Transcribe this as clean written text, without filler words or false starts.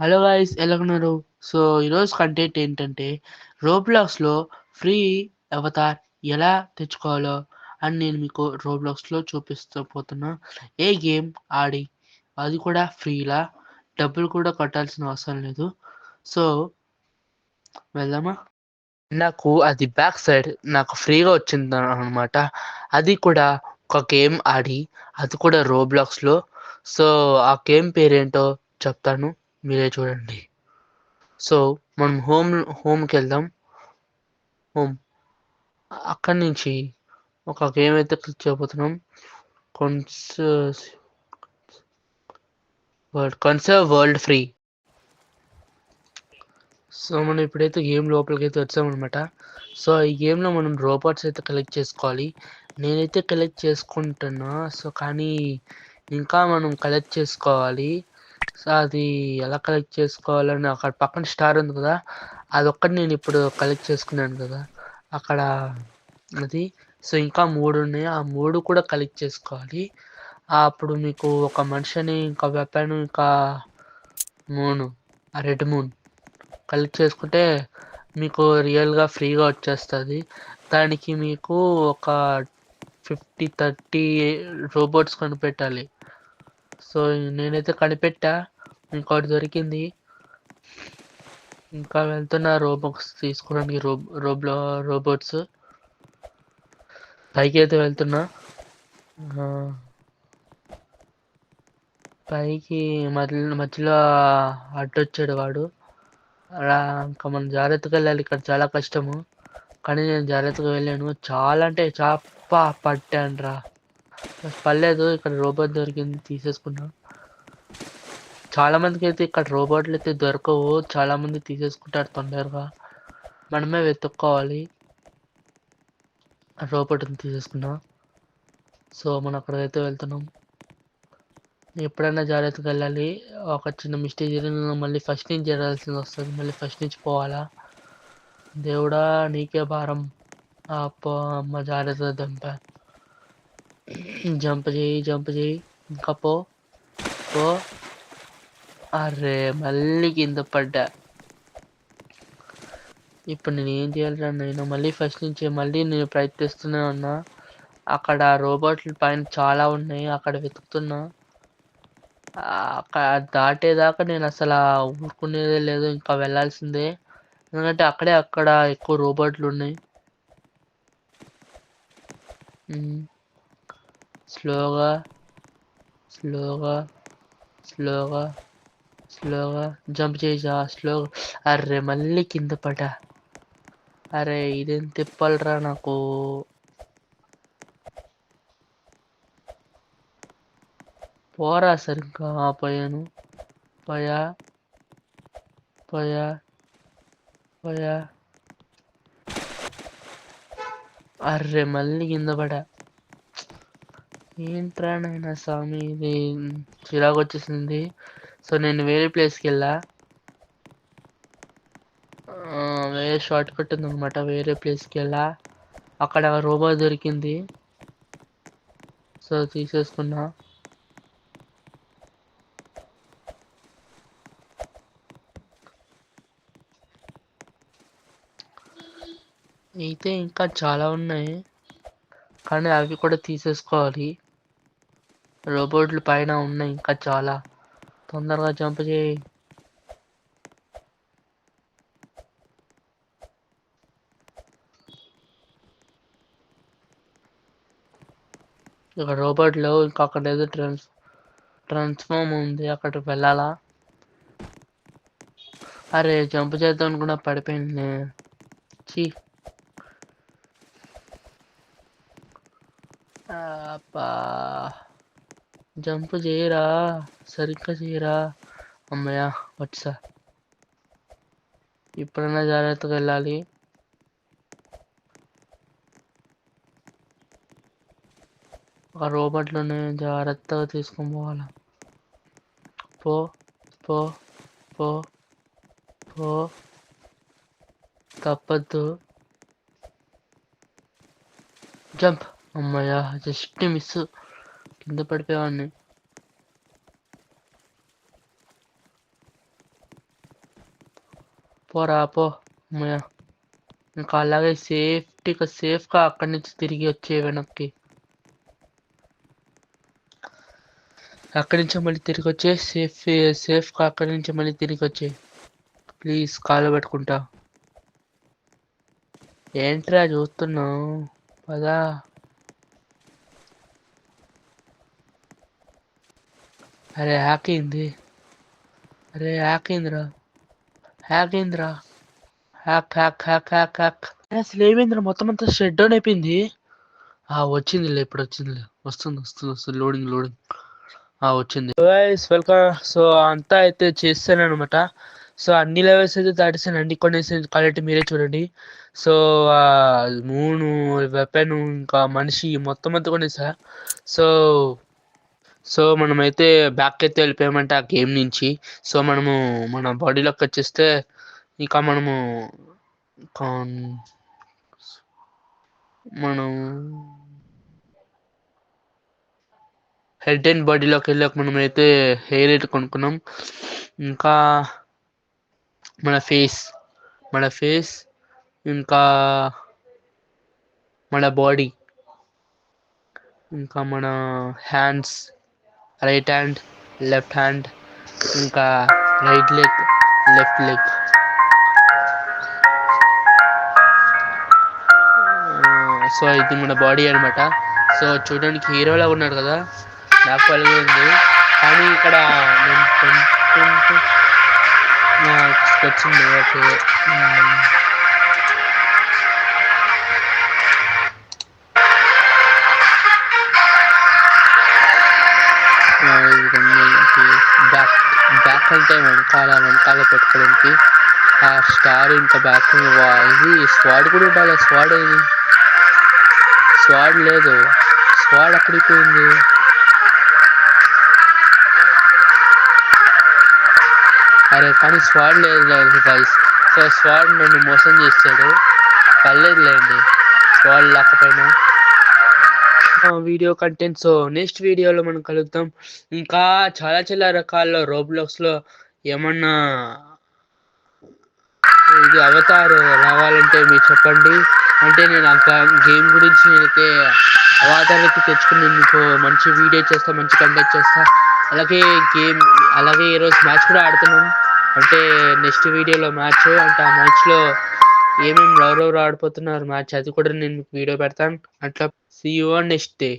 Hello guys, ఎలా ఉన్నారు? So ఈరోజు కంటెంట్ ఏంటంటే రోబ్లాక్స్లో ఫ్రీ అవతార్ ఎలా తెచ్చుకోవాలో అని నేను మీకు రోబ్లాక్స్లో చూపిస్తూ పోతున్నా. ఏ గేమ్ ఆడి అది కూడా ఫ్రీలా, డబ్బులు కూడా కట్టాల్సిన అవసరం లేదు. సో వెళ్దామా? నాకు అది బ్యాక్ సైడ్ నాకు ఫ్రీగా వచ్చింది అనమాట. అది కూడా ఒక గేమ్ ఆడి, అది కూడా రోబ్లాక్స్లో. సో ఆ గేమ్ పేరేంటో చెప్తాను, మీరే చూడండి. సో మనం హోమ్కి వెళ్దాం. హోమ్ అక్కడి నుంచి ఒక గేమ్ అయితే క్లిక్ చేయబోతున్నాం. Conserve world free. సో మనం ఇప్పుడైతే గేమ్ లోపలికి అయితే వచ్చామన్నమాట. సో ఈ గేమ్లో మనం రోబోట్స్ అయితే కలెక్ట్ చేసుకోవాలి. నేనైతే కలెక్ట్ చేసుకుంటున్నా. సో కానీ ఇంకా మనం కలెక్ట్ చేసుకోవాలి. సో అది ఎలా కలెక్ట్ చేసుకోవాలని అక్కడ పక్కన స్టార్ ఉంది కదా, అదొక్కటి నేను ఇప్పుడు కలెక్ట్ చేసుకున్నాను కదా అక్కడ అది. సో ఇంకా 3 ఉన్నాయి, ఆ 3 కూడా కలెక్ట్ చేసుకోవాలి. అప్పుడు మీకు ఒక మనిషిని, ఇంకా వెపన్, ఇంకా మూన్, ఆ రెడ్ మూన్ కలెక్ట్ చేసుకుంటే మీకు రియల్గా ఫ్రీగా వచ్చేస్తుంది. దానికి మీకు ఒక 50-30 రోబోట్స్ కనిపెట్టాలి. సో నేనైతే కనిపెట్టా, ఇంకోటి దొరికింది. ఇంకా వెళ్తున్నా రోబోట్స్ తీసుకోవడానికి. రోబోట్స్ పైకి అయితే వెళ్తున్నా. పైకి మధ్యలో అడ్డొచ్చాడు వాడు. అలా ఇంకా మనం జాగ్రత్తగా వెళ్ళాలి. ఇక్కడ చాలా కష్టము, కానీ నేను జాగ్రత్తగా వెళ్ళాను. చాలా అంటే పట్టాను రా, పర్లేదు. ఇక్కడ రోబోట్ దొరికింది, తీసేసుకున్నా. చాలా మందికి అయితే ఇక్కడ రోబోట్లు అయితే దొరకవు, చాలా మంది తీసేసుకుంటారు తొందరగా. మనమే వెతుక్కోవాలి. రోబోట్ని తీసేసుకున్నా. సో మనం అక్కడికైతే వెళ్తున్నాం. ఎప్పుడైనా జాగ్రత్తగా వెళ్ళాలి. ఒక చిన్న మిస్టేక్ జరిగిన మళ్ళీ ఫస్ట్ నుంచి జరగాల్సింది వస్తుంది, మళ్ళీ ఫస్ట్ నుంచి పోవాలా. దేవుడా నీకే భారం. అమ్మ జాగ్రత్తగా దంపా. జంప్ చేయి ఇంకా పో. అరే మళ్ళీ కింద పడ్డా. ఇప్పుడు నేను ఏం చేయాలిరా? నేను మళ్ళీ ఫస్ట్ నుంచి మళ్ళీ నేను ప్రయత్నిస్తూనే ఉన్నా. అక్కడ రోబోట్ల పైన చాలా ఉన్నాయి, అక్కడ వెతుకుతున్నా. అక్కడ దాటేదాకా నేను అసలు ఊరుకునేదే లేదు, ఇంకా వెళ్ళాల్సిందే. ఎందుకంటే అక్కడ ఎక్కువ రోబోట్లు ఉన్నాయి. స్లోగా జంప్ చేసా. స్లోగా. అర్రే మళ్ళీ కింద పడ్డా. అరే ఇదేం తిప్పాలరా నాకు. పోరా సరిగ్గా. పోయాను. పోయా. అర్రే మళ్ళీ కింద పడా. ఏంట్రా నాయనా స్వామి, ఇది చిరాకు వచ్చేసింది. సో నేను వేరే ప్లేస్కి వెళ్ళా. వేరే షార్ట్ కట్ ఉందన్నమాట. వేరే ప్లేస్కి వెళ్ళా, అక్కడ రోబో దొరికింది. సో తీసేసుకున్నా. అయితే ఇంకా చాలా ఉన్నాయి, కానీ అవి కూడా తీసేసుకోవాలి. రోబోట్లు పైన ఉన్నాయి ఇంకా చాలా. తొందరగా జంప్ చేయి. ఇక్కడ రోబోట్లు ఇంకా అక్కడ ఏదో ట్రాన్స్ఫార్మ్ ఉంది, అక్కడికి వెళ్ళాలా. అరే జంప్ చేద్దాం అనుకున్నా, పడిపోయింది. చీ. జంప్ చేయరా, సరిగ్గా చేయరా. అమ్మయ్య వచ్చా. ఇప్పుడైనా జాగ్రత్తగా వెళ్ళాలి. ఒక రోబోట్లోనే జాగ్రత్తగా తీసుకొని పోవాలా. పో తప్పద్దు. జంప్. అమ్మయ్య జస్ట్ మిస్, కింద పడిపోయేవాడిని. పోరా పో. ఇంకా అలాగే సేఫ్గా అక్కడి నుంచి తిరిగి వచ్చే వెనక్కి. అక్కడి నుంచి మళ్ళీ తిరిగి వచ్చే సేఫ్గా అక్కడి నుంచి మళ్ళీ తిరిగి వచ్చే. ప్లీజ్ కాలు పెట్టుకుంటా. ఏంట్రా చూస్తున్నావు? పదా. అరే హ్యాక్ అయింది. హ్యాక్ అయిందిరా. హ్యాక్. అసలు ఏమైందిరా? మొత్తం అంతా షట్ డౌన్ అయిపోయింది. వచ్చిందిలే, ఇప్పుడు వచ్చిందిలే. వస్తుంది. లోడింగ్. వచ్చింది. వెల్కమ్. సో అంతా అయితే చేస్తాను అనమాట. సో అన్ని లెవెల్స్ అయితే దాటేసాను. అన్ని కొనేసి క్వాలిటీ మీరే చూడండి. సో మూన్, వెపన్, ఇంకా మనిషి మొత్తం అంతా కొనేసా. సో మనమైతే బ్యాక్ అయితే వెళ్ళిపోయామంటే ఆ గేమ్ నుంచి. సో మనము మన బాడీలోకి వచ్చేస్తే ఇంకా మనం హెడ్ అండ్ బాడీలోకి వెళ్ళాక మనమైతే హెయిర్ అయితే కొనుక్కున్నాం. ఇంకా మన ఫేస్ ఇంకా మన బాడీ, ఇంకా మన hands, right hand, left hand, ఇంకా right leg, left leg. So ఇది మన బాడీ అనమాట. సో చూడడానికి హీరోలా ఉన్నాడు కదా, నాకు అలాగే ఉంది. కానీ ఇక్కడ వచ్చింది. ఓకే, బ్యాక్ అంటే వెనకాల పెట్టుకోవడానికి ఆ స్టార్, ఇంకా బ్యాక్ ఇది స్వాడ్ కూడా ఉండాలి. స్వాడ్ లేదు. స్వాడ్ అక్కడికి పోయింది. అరే కానీ స్వాడ్ లేదు గైస్. సో స్వాడ్ నన్ను మోసం చేస్తాడు. పర్లేదులేండి స్వాడ్ లేకపోయినా. Video content. సో నెక్స్ట్ వీడియోలో మనం కలుద్దాం. ఇంకా చాలా రకాల రోబ్లాక్స్లో ఏమన్నా ఇది అవతార్ రావాలంటే మీరు చెప్పండి. అంటే నేను ఆ గేమ్ గురించి నేనైతే అవతార్ అయితే తెచ్చుకుని మీకు మంచి వీడియో చేస్తా, మంచి కంటెంట్ చేస్తా. అలాగే ఈరోజు మ్యాచ్ కూడా ఆడుతున్నాం. అంటే నెక్స్ట్ వీడియోలో మ్యాచ్, అంటే ఆ మ్యాచ్లో ఏమేమి ఎవరెవరు ఆడిపోతున్నారు మ్యాచ్, అది కూడా నేను మీకు వీడియో పెడతాను. అట్లా see you on next day.